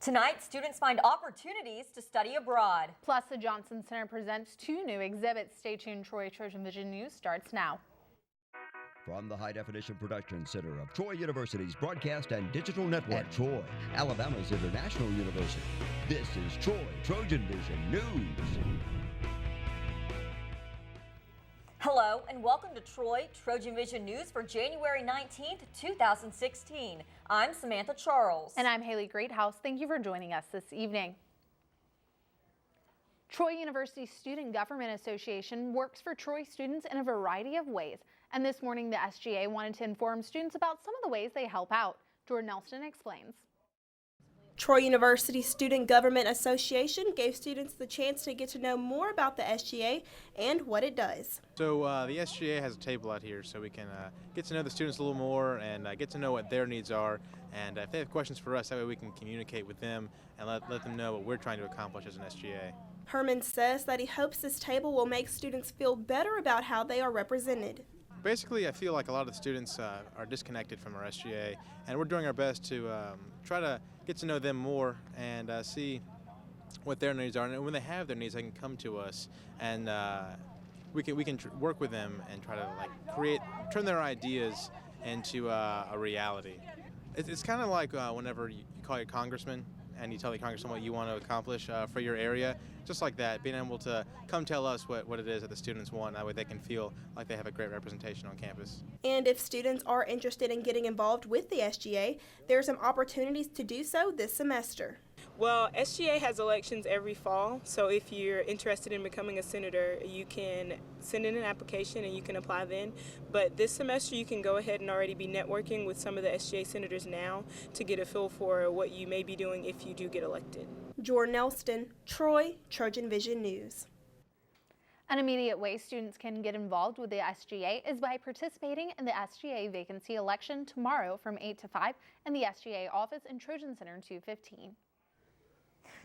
Tonight, students find opportunities to study abroad. Plus, the Johnson Center presents 2 new exhibits. Stay tuned. Trojan Vision News starts now. From the High Definition Production Center of Troy University's Broadcast and Digital Network at Troy, Alabama's International University, this is Trojan Vision News. Hello and welcome to Trojan Vision News for January 19th, 2016. I'm Samantha Charles. And I'm Haley Greathouse. Thank you for joining us this evening. Troy University Student Government Association works for Troy students in a variety of ways. And this morning, the SGA wanted to inform students about some of the ways they help out. Jordan Elston explains. Troy University Student Government Association gave students the chance to get to know more about the SGA and what it does. So the SGA has a table out here so we can get to know the students a little more and get to know what their needs are. And if they have questions for us, that way we can communicate with them and let them know what we're trying to accomplish as an SGA. Herman says that he hopes this table will make students feel better about how they are represented. Basically, I feel like a lot of the students are disconnected from our SGA, and we're doing our best to try to get to know them more and see what their needs are. And when they have their needs, they can come to us, and we can work with them and try to turn their ideas into a reality. It's kind of like whenever you call your congressman and you tell the congressman what you want to accomplish for your area, just like that, being able to come tell us what it is that the students want. That way they can feel like they have a great representation on campus. And if students are interested in getting involved with the SGA, there are some opportunities to do so this semester. Well, SGA has elections every fall, so if you're interested in becoming a senator, you can send in an application and you can apply then. But this semester you can go ahead and already be networking with some of the SGA senators now to get a feel for what you may be doing if you do get elected. Jordan Elston, Troy, Trojan Vision News. An immediate way students can get involved with the SGA is by participating in the SGA vacancy election tomorrow from 8 to 5 in the SGA office in Trojan Center 215.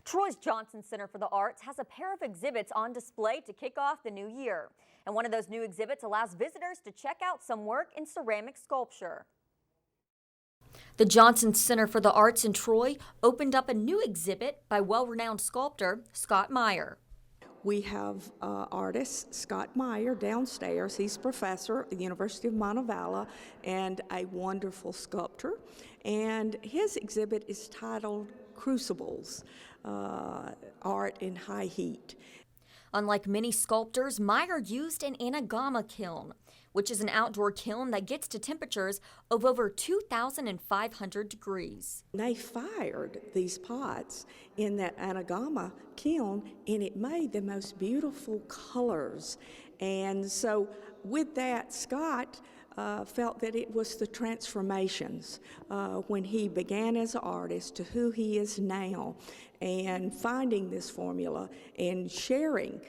Troy's Johnson Center for the Arts has a pair of exhibits on display to kick off the new year. And one of those new exhibits allows visitors to check out some work in ceramic sculpture. The Johnson Center for the Arts in Troy opened up a new exhibit by well-renowned sculptor Scott Meyer. We have artist Scott Meyer downstairs. He's professor at the University of Montevallo and a wonderful sculptor. And his exhibit is titled Crucibles, Art in High Heat. Unlike many sculptors, Meyer used an anagama kiln, which is an outdoor kiln that gets to temperatures of over 2,500 degrees. They fired these pots in that anagama kiln, and it made the most beautiful colors. And so with that, Scott felt that it was the transformations when he began as an artist to who he is now, and finding this formula and sharing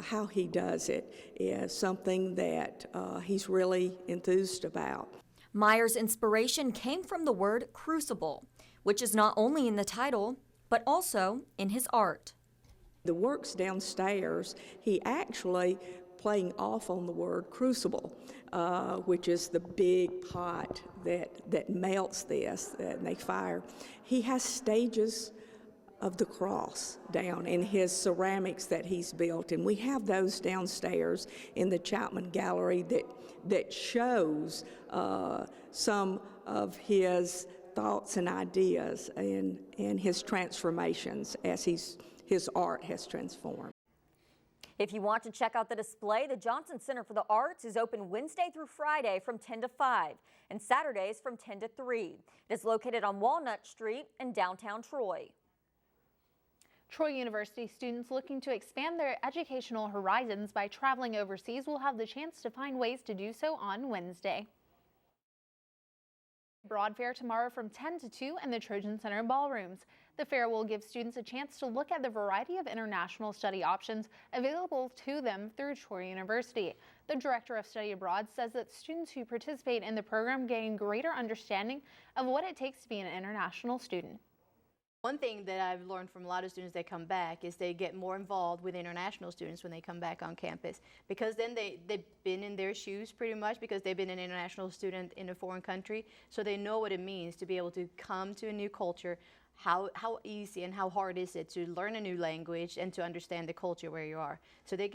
how he does it is something that he's really enthused about. Meyer's inspiration came from the word crucible, which is not only in the title, but also in his art. The works downstairs, he actually playing off on the word crucible, which is the big pot that melts this and they fire. He has stages of the cross down in his ceramics that he's built, and we have those downstairs in the Chapman Gallery that shows some of his thoughts and ideas and his transformations as his art has transformed. If you want to check out the display, the Johnson Center for the Arts is open Wednesday through Friday from 10 to 5 and Saturdays from 10 to 3. It is located on Walnut Street in downtown Troy. Troy University students looking to expand their educational horizons by traveling overseas will have the chance to find ways to do so on Wednesday. Broad fair tomorrow from 10 to 2 in the Trojan Center ballrooms. The fair will give students a chance to look at the variety of international study options available to them through Troy University. The Director of Study Abroad says that students who participate in the program gain greater understanding of what it takes to be an international student. One thing that I've learned from a lot of students that come back is they get more involved with international students when they come back on campus, because then they've been in their shoes pretty much, because they've been an international student in a foreign country, so they know what it means to be able to come to a new culture, how easy and how hard is it to learn a new language and to understand the culture where you are. So they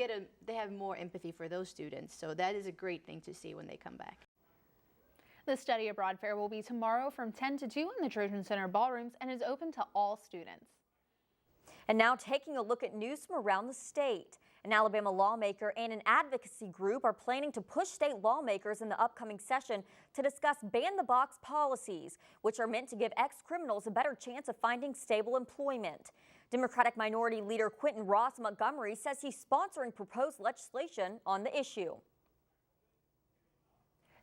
have more empathy for those students. So that is a great thing to see when they come back. The Study Abroad Fair will be tomorrow from 10 to 2 in the Trojan Center ballrooms and is open to all students. And now taking a look at news from around the state. An Alabama lawmaker and an advocacy group are planning to push state lawmakers in the upcoming session to discuss ban-the-box policies, which are meant to give ex-criminals a better chance of finding stable employment. Democratic Minority Leader Quentin Ross Montgomery says he's sponsoring proposed legislation on the issue.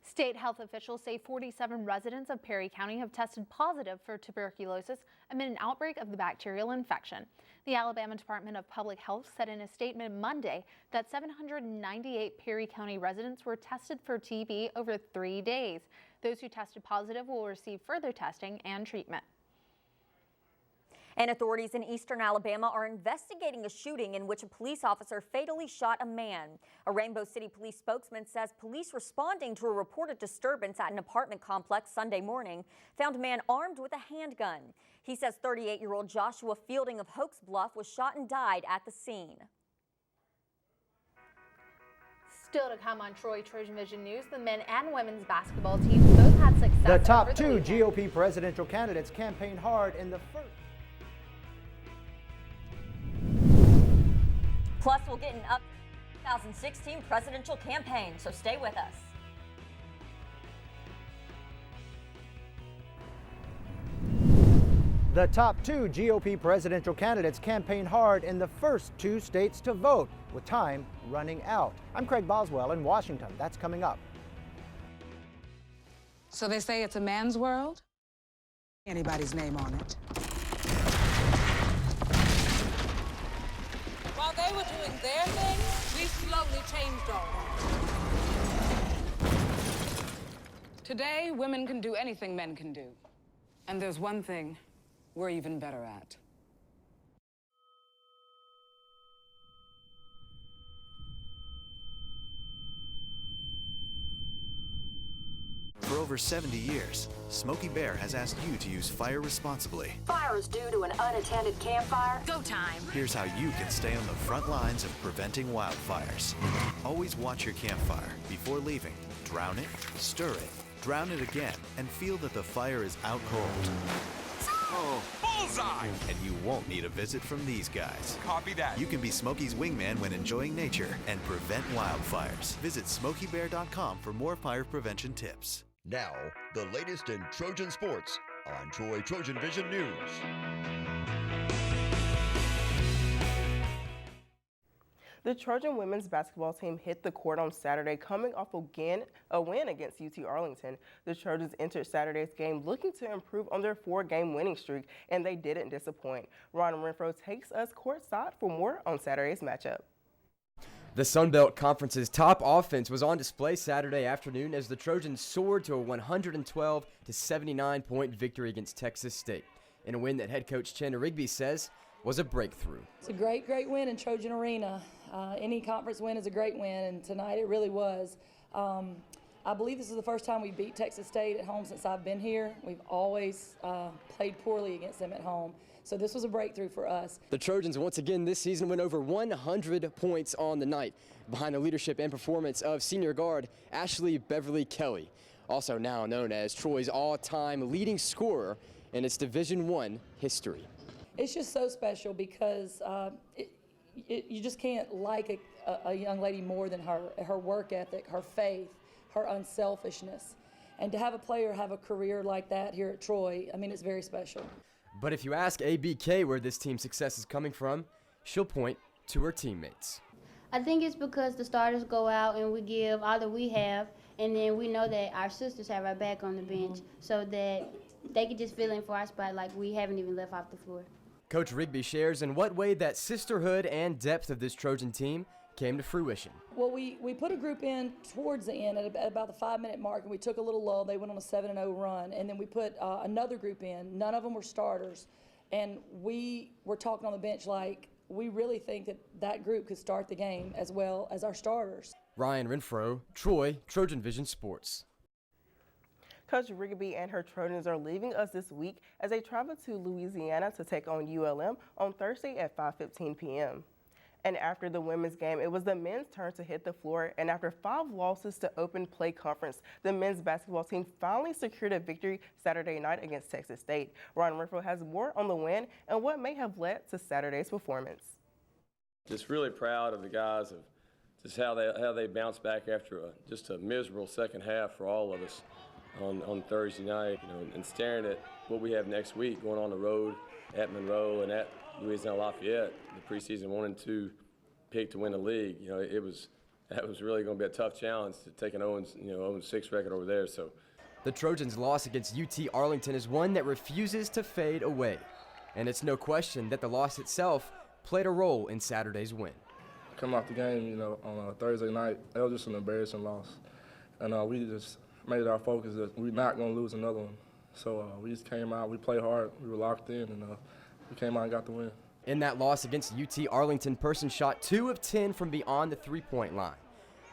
State health officials say 47 residents of Perry County have tested positive for tuberculosis amid an outbreak of the bacterial infection. The Alabama Department of Public Health said in a statement Monday that 798 Perry County residents were tested for TB over 3 days. Those who tested positive will receive further testing and treatment. And authorities in eastern Alabama are investigating a shooting in which a police officer fatally shot a man. A Rainbow City police spokesman says police responding to a reported disturbance at an apartment complex Sunday morning found a man armed with a handgun. He says 38-year-old Joshua Fielding of Hoax Bluff was shot and died at the scene. Still to come on Troy TrojanVision News, the men and women's basketball teams both had success. The top over the two weekend. GOP presidential candidates campaigned hard in the first. Plus, we'll get an up 2016 presidential campaign, so stay with us. The top two GOP presidential candidates campaigned hard in the first 2 states to vote, with time running out. I'm Craig Boswell in Washington. That's coming up. So they say it's a man's world? Anybody's name on it. While they were doing their thing, we slowly changed all that. Today, women can do anything men can do. And there's one thing we're even better at. For over 70 years, Smokey Bear has asked you to use fire responsibly. Fire is due to an unattended campfire. Go time! Here's how you can stay on the front lines of preventing wildfires. Always watch your campfire before leaving. Drown it, stir it, drown it again, and feel that the fire is out cold. Oh, bullseye! And you won't need a visit from these guys. Copy that. You can be Smokey's wingman when enjoying nature and prevent wildfires. Visit SmokeyBear.com for more fire prevention tips. Now, the latest in Trojan Sports on Troy TrojanVision News. The Trojan women's basketball team hit the court on Saturday, coming off a win against UT Arlington. The Trojans entered Saturday's game looking to improve on their 4-game winning streak, and they didn't disappoint. Ron Renfro takes us courtside for more on Saturday's matchup. The Sun Belt Conference's top offense was on display Saturday afternoon as the Trojans soared to a 112-79 point victory against Texas State, in a win that head coach Chandler Rigby says was a breakthrough. It's a great win in Trojan Arena. Any conference win is a great win, and tonight it really was. I believe this is the first time we beat Texas State at home since I've been here. We've always played poorly against them at home. So this was a breakthrough for us. The Trojans once again this season went over 100 points on the night, behind the leadership and performance of senior guard Ashley Beverly Kelly, also now known as Troy's all-time leading scorer in its Division I history. It's just so special because you just can't like a young lady more than her work ethic, her faith, her unselfishness. And to have a player have a career like that here at Troy, I mean, it's very special. But if you ask ABK where this team's success is coming from, she'll point to her teammates. I think it's because the starters go out and we give all that we have, and then we know that our sisters have our back on the bench so that they can just fill in for our spot like we haven't even left off the floor. Coach Rigby shares in what way that sisterhood and depth of this Trojan team came to fruition. Well, we put a group in towards the end at about the 5-minute mark, and we took a little lull. They went on a 7-0 run, and then we put another group in. None of them were starters, and we were talking on the bench like we really think that group could start the game as well as our starters. Ryan Renfro, Troy TrojanVision Sports. Coach Rigby and her Trojans are leaving us this week as they travel to Louisiana to take on ULM on Thursday at 5:15 p.m. And after the women's game, it was the men's turn to hit the floor, and after 5 losses to open play conference, the men's basketball team finally secured a victory Saturday night against Texas State. Ron Renfro has more on the win and what may have led to Saturday's performance. Just really proud of the guys of just how they bounced back after just a miserable second half for all of us on Thursday night, and staring at what we have next week, going on the road at Monroe and at Louisiana Lafayette, the preseason 1 and 2 pick to win the league. That was really going to be a tough challenge to take an 0-6 record over there. So, the Trojans' loss against UT Arlington is one that refuses to fade away, and it's no question that the loss itself played a role in Saturday's win. Coming off the game, on a Thursday night, it was just an embarrassing loss, and we just made it our focus that we're not going to lose another one. So we just came out, we played hard, we were locked in, and we came out and got the win. In that loss against UT Arlington, Person shot 2 of 10 from beyond the three-point line.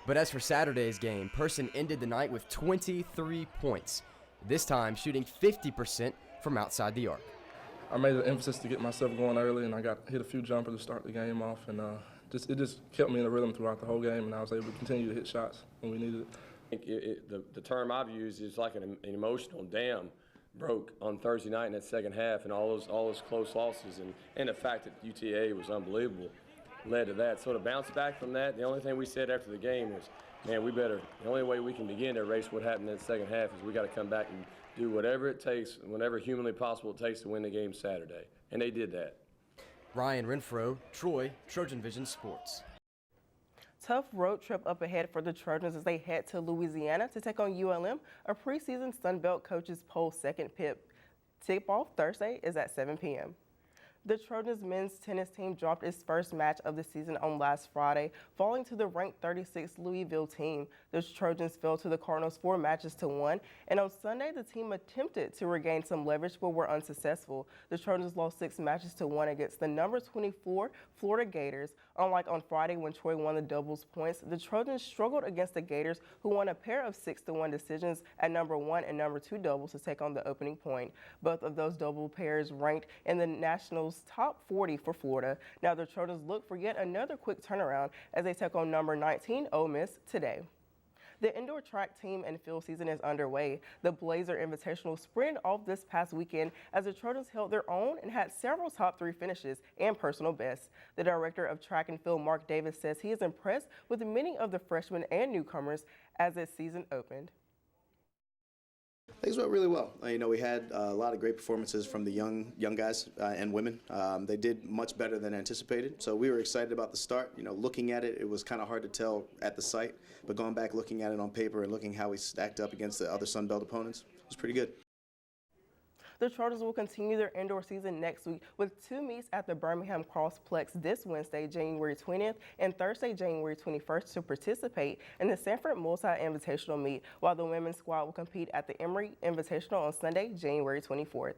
But as for Saturday's game, Person ended the night with 23 points, this time shooting 50% from outside the arc. I made an emphasis to get myself going early, and I hit a few jumpers to start the game off, and it just kept me in the rhythm throughout the whole game, and I was able to continue to hit shots when we needed it. I think the term I've used is like an emotional dam broke on Thursday night in that second half, and all those close losses and the fact that UTA was unbelievable led to that. So to bounce back from that, the only thing we said after the game was, man, the only way we can begin to erase what happened in the second half is we got to come back and do whatever it takes, whenever humanly possible it takes to win the game Saturday. And they did that. Ryan Renfro, Troy, TrojanVision Sports. Tough road trip up ahead for the Trojans as they head to Louisiana to take on ULM, a preseason Sun Belt coaches poll second tip-off Thursday is at 7 p.m. The Trojans men's tennis team dropped its first match of the season on last Friday, falling to the ranked 36th Louisville team. The Trojans fell to the Cardinals 4 matches to 1, and on Sunday the team attempted to regain some leverage but were unsuccessful. The Trojans lost 6 matches to 1 against the number 24 Florida Gators. Unlike on Friday when Troy won the doubles points, the Trojans struggled against the Gators, who won a pair of 6-1 decisions at number 1 and number 2 doubles to take on the opening point. Both of those double pairs ranked in the Nationals top 40 for Florida. Now the Trojans look for yet another quick turnaround as they take on number 19 Ole Miss today. The indoor track team and field season is underway. The Blazer Invitational sprinted off this past weekend as the Trojans held their own and had several top 3 finishes and personal bests. The director of track and field, Mark Davis, says he is impressed with many of the freshmen and newcomers as this season opened. Things went really well. We had a lot of great performances from the young guys and women. They did much better than anticipated, so we were excited about the start. Looking at it, it was kind of hard to tell at the site, but going back, looking at it on paper and looking how we stacked up against the other Sun Belt opponents, it was pretty good. The Trojans will continue their indoor season next week with 2 meets at the Birmingham Crossplex this Wednesday, January 20th, and Thursday, January 21st to participate in the Sanford Multi-Invitational meet, while the women's squad will compete at the Emory Invitational on Sunday, January 24th.